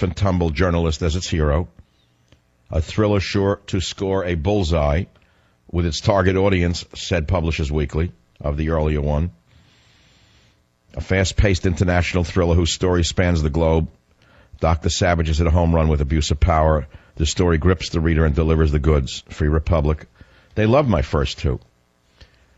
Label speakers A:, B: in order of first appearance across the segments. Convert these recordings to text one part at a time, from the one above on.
A: and tumble journalist as its hero. A thriller sure to score a bullseye with its target audience, said Publishers Weekly, of the earlier one. A fast-paced international thriller whose story spans the globe. Dr. Savage has hit a home run with abuse of power. The story grips the reader and delivers the goods. Free Republic. They love my first two.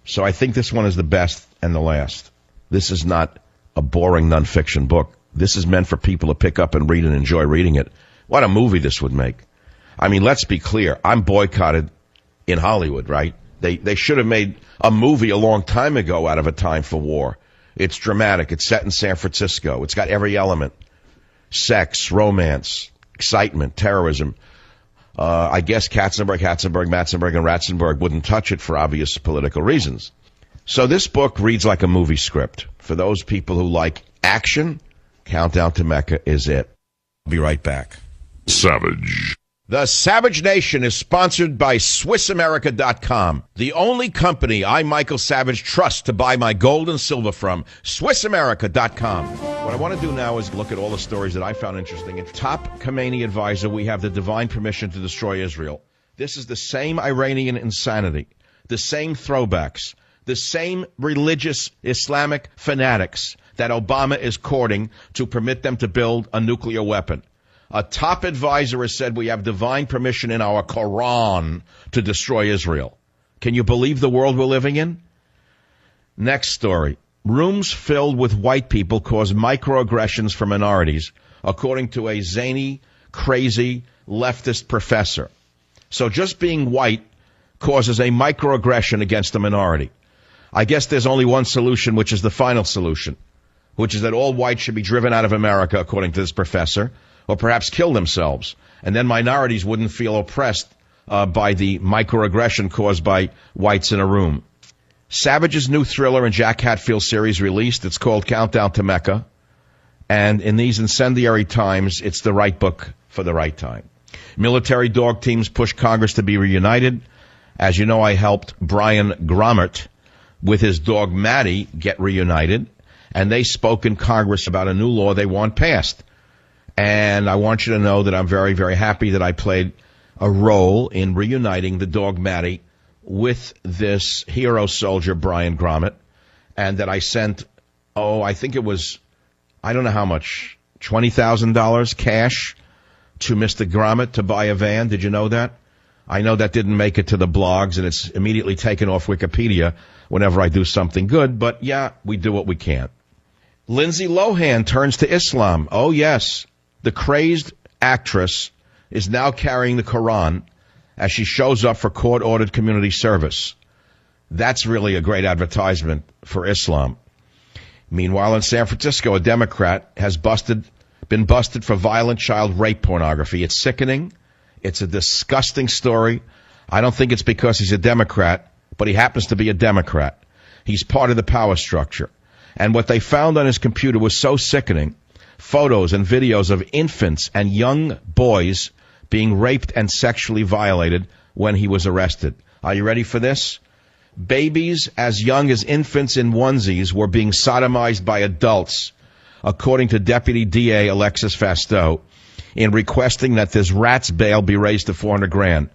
A: So I think this one is the best and the last. This is not a boring nonfiction book. This is meant for people to pick up and read and enjoy reading it. What a movie this would make. I mean, let's be clear. I'm boycotted in Hollywood, right? They should have made a movie a long time ago out of A Time for War. It's dramatic. It's set in San Francisco. It's got every element. Sex, romance, excitement, terrorism. I guess Katzenberg, Matzenberg, and Ratzenberg wouldn't touch it for obvious political reasons. So this book reads like a movie script. For those people who like action, Countdown to Mecca is it. I'll be right back.
B: Savage.
A: The Savage Nation is sponsored by SwissAmerica.com, the only company I, Michael Savage, trust to buy my gold and silver from. SwissAmerica.com. What I want to do now is look at all the stories that I found interesting. In Top Khomeini Advisor, we have the divine permission to destroy Israel. This is the same Iranian insanity, the same throwbacks, the same religious Islamic fanatics that Obama is courting to permit them to build a nuclear weapon. A top advisor has said we have divine permission in our Quran to destroy Israel. Can you believe the world we're living in? Next story. Rooms filled with white people cause microaggressions for minorities, according to a zany, crazy, leftist professor. So just being white causes a microaggression against a minority. I guess there's only one solution, which is the final solution, which is that all whites should be driven out of America, according to this professor, or perhaps kill themselves, and then minorities wouldn't feel oppressed by the microaggression caused by whites in a room. Savage's new thriller in Jack Hatfield series released. It's called Countdown to Mecca, and in these incendiary times, it's the right book for the right time. Military dog teams push Congress to be reunited. As you know, I helped Brian Grommert with his dog Maddie get reunited, and they spoke in Congress about a new law they want passed. And I want you to know that I'm very, very happy that I played a role in reuniting the dog Maddie with this hero soldier, Brian Grommett, and that I sent, I think it was, I don't know how much, $20,000 cash to Mr. Grommett to buy a van. Did you know that? I know that didn't make it to the blogs, and it's immediately taken off Wikipedia whenever I do something good, but yeah, we do what we can. Lindsay Lohan turns to Islam. Oh, yes. The crazed actress is now carrying the Quran as she shows up for court-ordered community service. That's really a great advertisement for Islam. Meanwhile, in San Francisco, a Democrat has been busted for violent child rape pornography. It's sickening. It's a disgusting story. I don't think it's because he's a Democrat, but he happens to be a Democrat. He's part of the power structure. And what they found on his computer was so sickening. Photos and videos of infants and young boys being raped and sexually violated when he was arrested. Are you ready for this? Babies as young as infants in onesies were being sodomized by adults, according to Deputy DA Alexis Fasteau, in requesting that this rat's bail be raised to $400,000.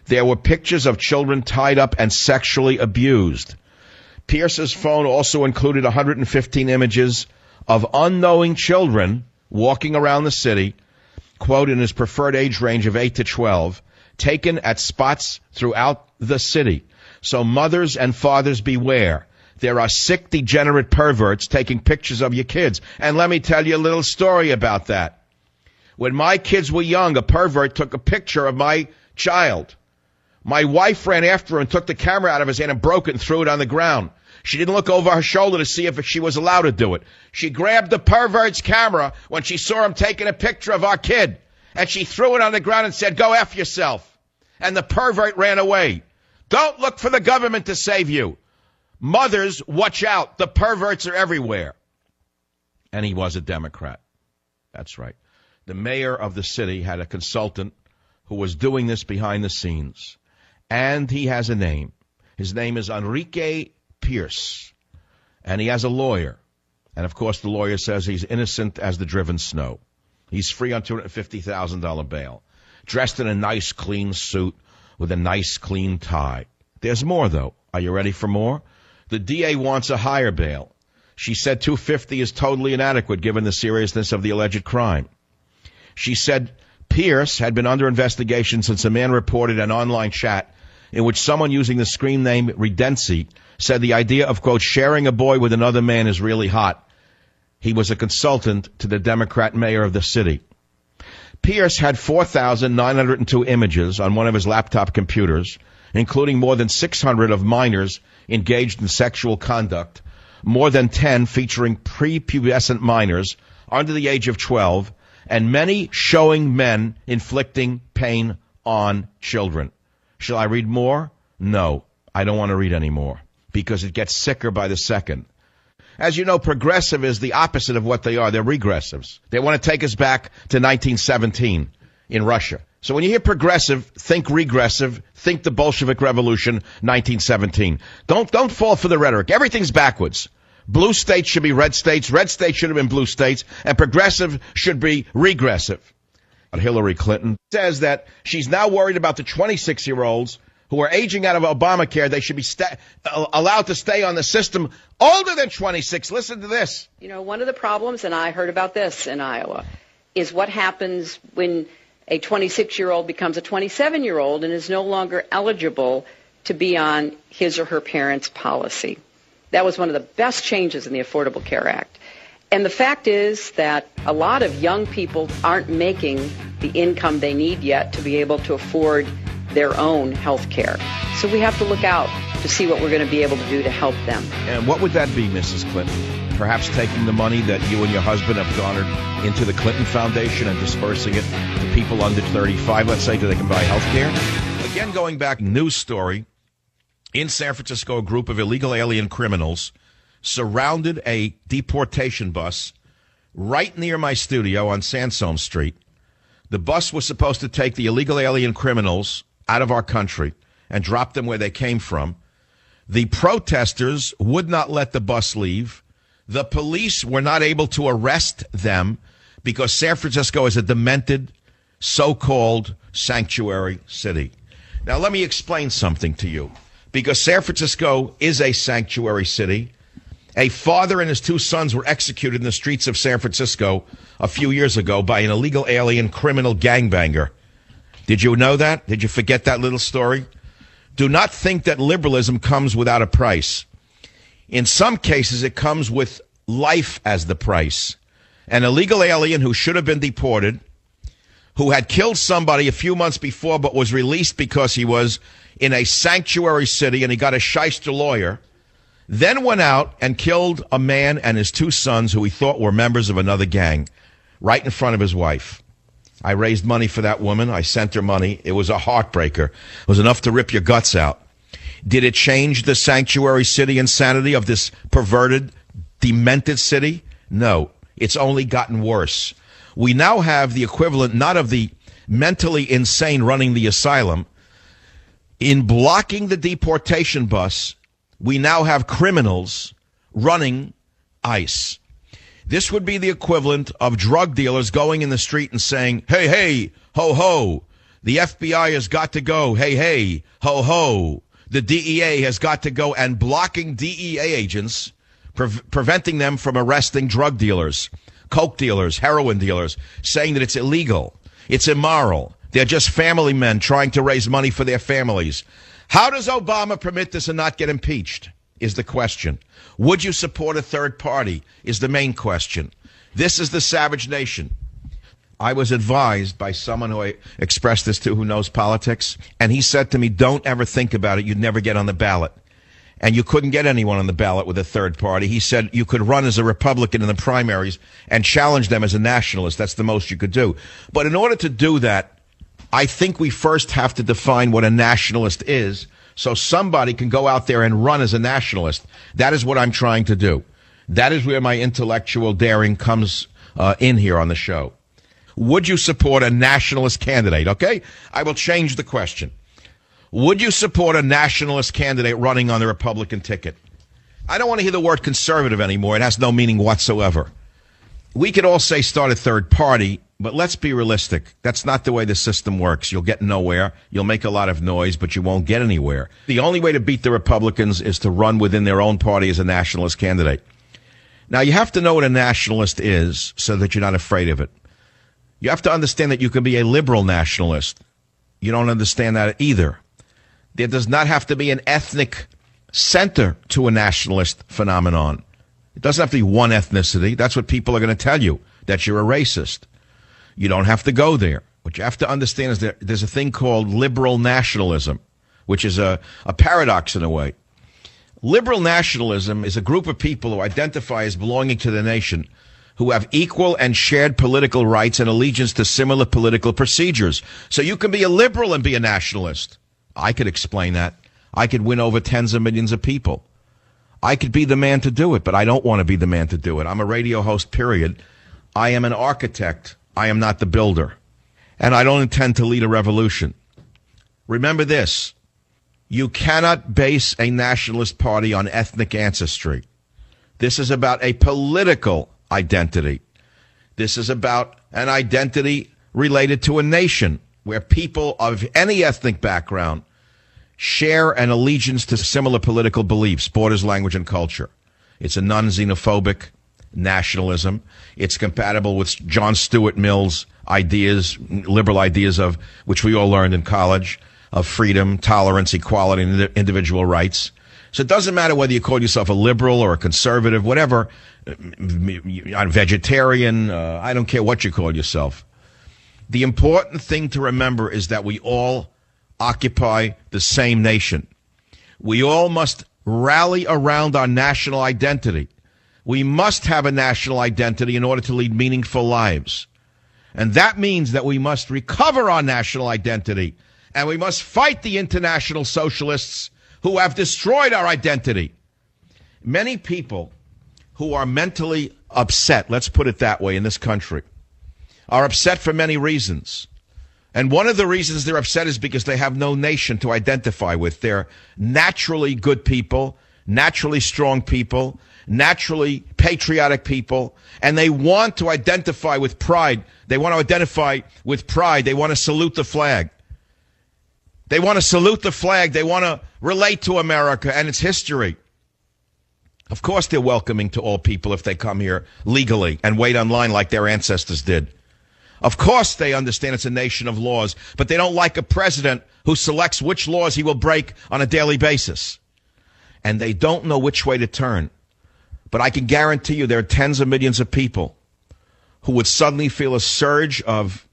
A: There were pictures of children tied up and sexually abused. Pierce's phone also included 115 images of unknowing children walking around the city, quote, in his preferred age range of 8 to 12, taken at spots throughout the city. So mothers and fathers beware. There are sick, degenerate perverts taking pictures of your kids. And let me tell you a little story about that. When my kids were young, a pervert took a picture of my child. My wife ran after him and took the camera out of his hand and broke it and threw it on the ground. She didn't look over her shoulder to see if she was allowed to do it. She grabbed the pervert's camera when she saw him taking a picture of our kid, and she threw it on the ground and said, "Go F yourself." And the pervert ran away. Don't look for the government to save you. Mothers, watch out. The perverts are everywhere. And he was a Democrat. That's right. The mayor of the city had a consultant who was doing this behind the scenes. And he has a name. His name is Enrique Pierce, and he has a lawyer. And, of course, the lawyer says he's innocent as the driven snow. He's free on $250,000 bail, dressed in a nice, clean suit with a nice, clean tie. There's more, though. Are you ready for more? The DA wants a higher bail. She said $250,000 is totally inadequate given the seriousness of the alleged crime. She said Pierce had been under investigation since a man reported an online chat in which someone using the screen name Redency said the idea of, quote, sharing a boy with another man is really hot. He was a consultant to the Democrat mayor of the city. Pierce had 4,902 images on one of his laptop computers, including more than 600 of minors engaged in sexual conduct, more than 10 featuring prepubescent minors under the age of 12, and many showing men inflicting pain on children. Shall I read more? No, I don't want to read any more because it gets sicker by the second. As you know, progressive is the opposite of what they are. They're regressives. They want to take us back to 1917 in Russia. So when you hear progressive, think regressive, think the Bolshevik Revolution, 1917. Don't fall for the rhetoric. Everything's backwards. Blue states should be red states should have been blue states, and progressive should be regressive. Hillary Clinton says that she's now worried about the 26-year-olds who are aging out of Obamacare. They should be allowed to stay on the system older than 26. Listen to this.
B: You know, one of the problems, and I heard about this in Iowa, is what happens when a 26-year-old becomes a 27-year-old and is no longer eligible to be on his or her parents' policy. That was one of the best changes in the Affordable Care Act. And the fact is that a lot of young people aren't making the income they need yet to be able to afford their own health care. So we have to look out to see what we're going to be able to do to help them.
A: And what would that be, Mrs. Clinton? Perhaps taking the money that you and your husband have garnered into the Clinton Foundation and dispersing it to people under 35, let's say, so they can buy health care? Again, going back, news story. In San Francisco, a group of illegal alien criminals surrounded a deportation bus right near my studio on Sansome Street. The bus was supposed to take the illegal alien criminals out of our country and drop them where they came from. The protesters would not let the bus leave. The police were not able to arrest them because San Francisco is a demented, so-called sanctuary city. Now, let me explain something to you. Because San Francisco is a sanctuary city. A father and his two sons were executed in the streets of San Francisco a few years ago by an illegal alien criminal gangbanger. Did you know that? Did you forget that little story? Do not think that liberalism comes without a price. In some cases, it comes with life as the price. An illegal alien who should have been deported, who had killed somebody a few months before but was released because he was in a sanctuary city and he got a shyster lawyer, then went out and killed a man and his two sons who he thought were members of another gang right in front of his wife. I raised money for that woman. I sent her money. It was a heartbreaker. It was enough to rip your guts out. Did it change the sanctuary city insanity of this perverted, demented city? No. It's only gotten worse. We now have the equivalent not of the mentally insane running the asylum. In blocking the deportation bus, we now have criminals running ICE. This would be the equivalent of drug dealers going in the street and saying, hey, hey, ho, ho, the FBI has got to go. Hey, hey, ho, ho, the DEA has got to go, and blocking DEA agents, preventing them from arresting drug dealers, coke dealers, heroin dealers, saying that it's illegal, it's immoral. They're just family men trying to raise money for their families. How does Obama permit this and not get impeached is the question. Would you support a third party is the main question. This is the savage nation. I was advised by someone who I expressed this to who knows politics, and he said to me, don't ever think about it. You'd never get on the ballot. And you couldn't get anyone on the ballot with a third party. He said you could run as a Republican in the primaries and challenge them as a nationalist. That's the most you could do. But in order to do that, I think we first have to define what a nationalist is so somebody can go out there and run as a nationalist. That is what I'm trying to do. That is where my intellectual daring comes in here on the show. Would you support a nationalist candidate? Okay, I will change the question. Would you support a nationalist candidate running on the Republican ticket? I don't want to hear the word conservative anymore. It has no meaning whatsoever. We could all say start a third party, But let's be realistic. That's not the way the system works. You'll get nowhere. You'll make a lot of noise, but you won't get anywhere. The only way to beat the Republicans is to run within their own party as a nationalist candidate. Now, you have to know what a nationalist is so that you're not afraid of it. You have to understand that you can be a liberal nationalist. You don't understand that either. There does not have to be an ethnic center to a nationalist phenomenon. It doesn't have to be one ethnicity. That's what people are going to tell you, that you're a racist. You don't have to go there. What you have to understand is that there's a thing called liberal nationalism, which is a paradox in a way. Liberal nationalism is a group of people who identify as belonging to the nation, who have equal and shared political rights and allegiance to similar political procedures. So you can be a liberal and be a nationalist. I could explain that. I could win over tens of millions of people. I could be the man to do it, but I don't want to be the man to do it. I'm a radio host, period. I am an architect. I am not the builder. And I don't intend to lead a revolution. Remember this. You cannot base a nationalist party on ethnic ancestry. This is about a political identity. This is about an identity related to a nation where people of any ethnic background share an allegiance to similar political beliefs, borders, language, and culture. It's a non-xenophobic nationalism. It's compatible with John Stuart Mill's ideas, liberal ideas of which we all learned in college, of freedom, tolerance, equality, and individual rights. So it doesn't matter whether you call yourself a liberal or a conservative, whatever, a vegetarian, I don't care what you call yourself. The important thing to remember is that we all occupy the same nation. We all must rally around our national identity. We must have a national identity in order to lead meaningful lives. And that means that we must recover our national identity, and we must fight the international socialists who have destroyed our identity. Many people who are mentally upset, let's put it that way, in this country, are upset for many reasons. And one of the reasons they're upset is because they have no nation to identify with. They're naturally good people, naturally strong people, naturally patriotic people, and they want to identify with pride. They want to identify with pride. They want to salute the flag. They want to salute the flag. They want to relate to America and its history. Of course they're welcoming to all people if they come here legally and wait online like their ancestors did. Of course they understand it's a nation of laws, but they don't like a president who selects which laws he will break on a daily basis. And they don't know which way to turn. But I can guarantee you there are tens of millions of people who would suddenly feel a surge of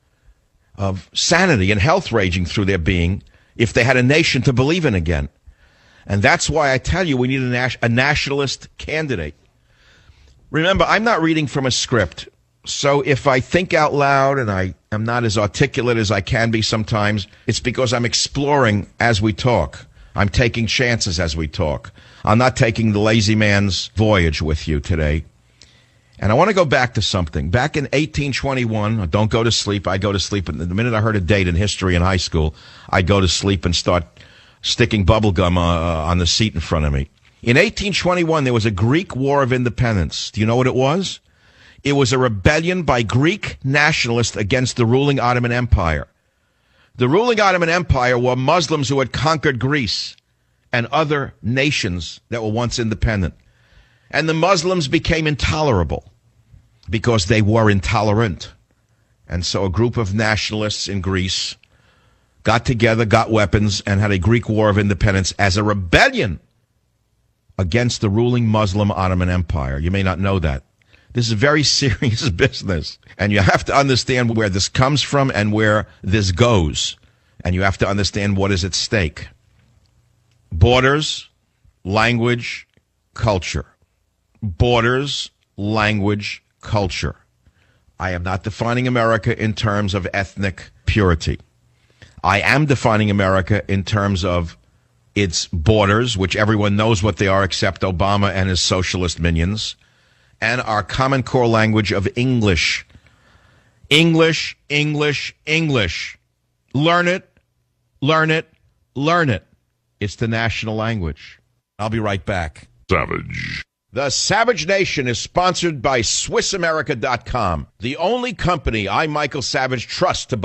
A: sanity and health raging through their being if they had a nation to believe in again. And that's why I tell you we need a nationalist candidate. Remember, I'm not reading from a script. So if I think out loud and I am not as articulate as I can be sometimes, it's because I'm exploring as we talk. I'm taking chances as we talk. I'm not taking the lazy man's voyage with you today. And I want to go back to something. Back in 1821, don't go to sleep. I go to sleep. And the minute I heard a date in history in high school, I'd go to sleep and start sticking bubble gum on the seat in front of me. In 1821, there was a Greek War of Independence. Do you know what it was? It was a rebellion by Greek nationalists against the ruling Ottoman Empire. The ruling Ottoman Empire were Muslims who had conquered Greece and other nations that were once independent. And the Muslims became intolerable because they were intolerant. And so a group of nationalists in Greece got together, got weapons, and had a Greek War of Independence as a rebellion against the ruling Muslim Ottoman Empire. You may not know that. This is very serious business. And you have to understand where this comes from and where this goes. And you have to understand what is at stake. Borders, language, culture. Borders, language, culture. I am not defining America in terms of ethnic purity. I am defining America in terms of its borders, which everyone knows what they are except Obama and his socialist minions, and our common core language of English. English, English, English. Learn it, learn it, learn it. It's the national language. I'll be right back.
C: Savage.
A: The Savage Nation is sponsored by SwissAmerica.com, the only company I, Michael Savage, trust to buy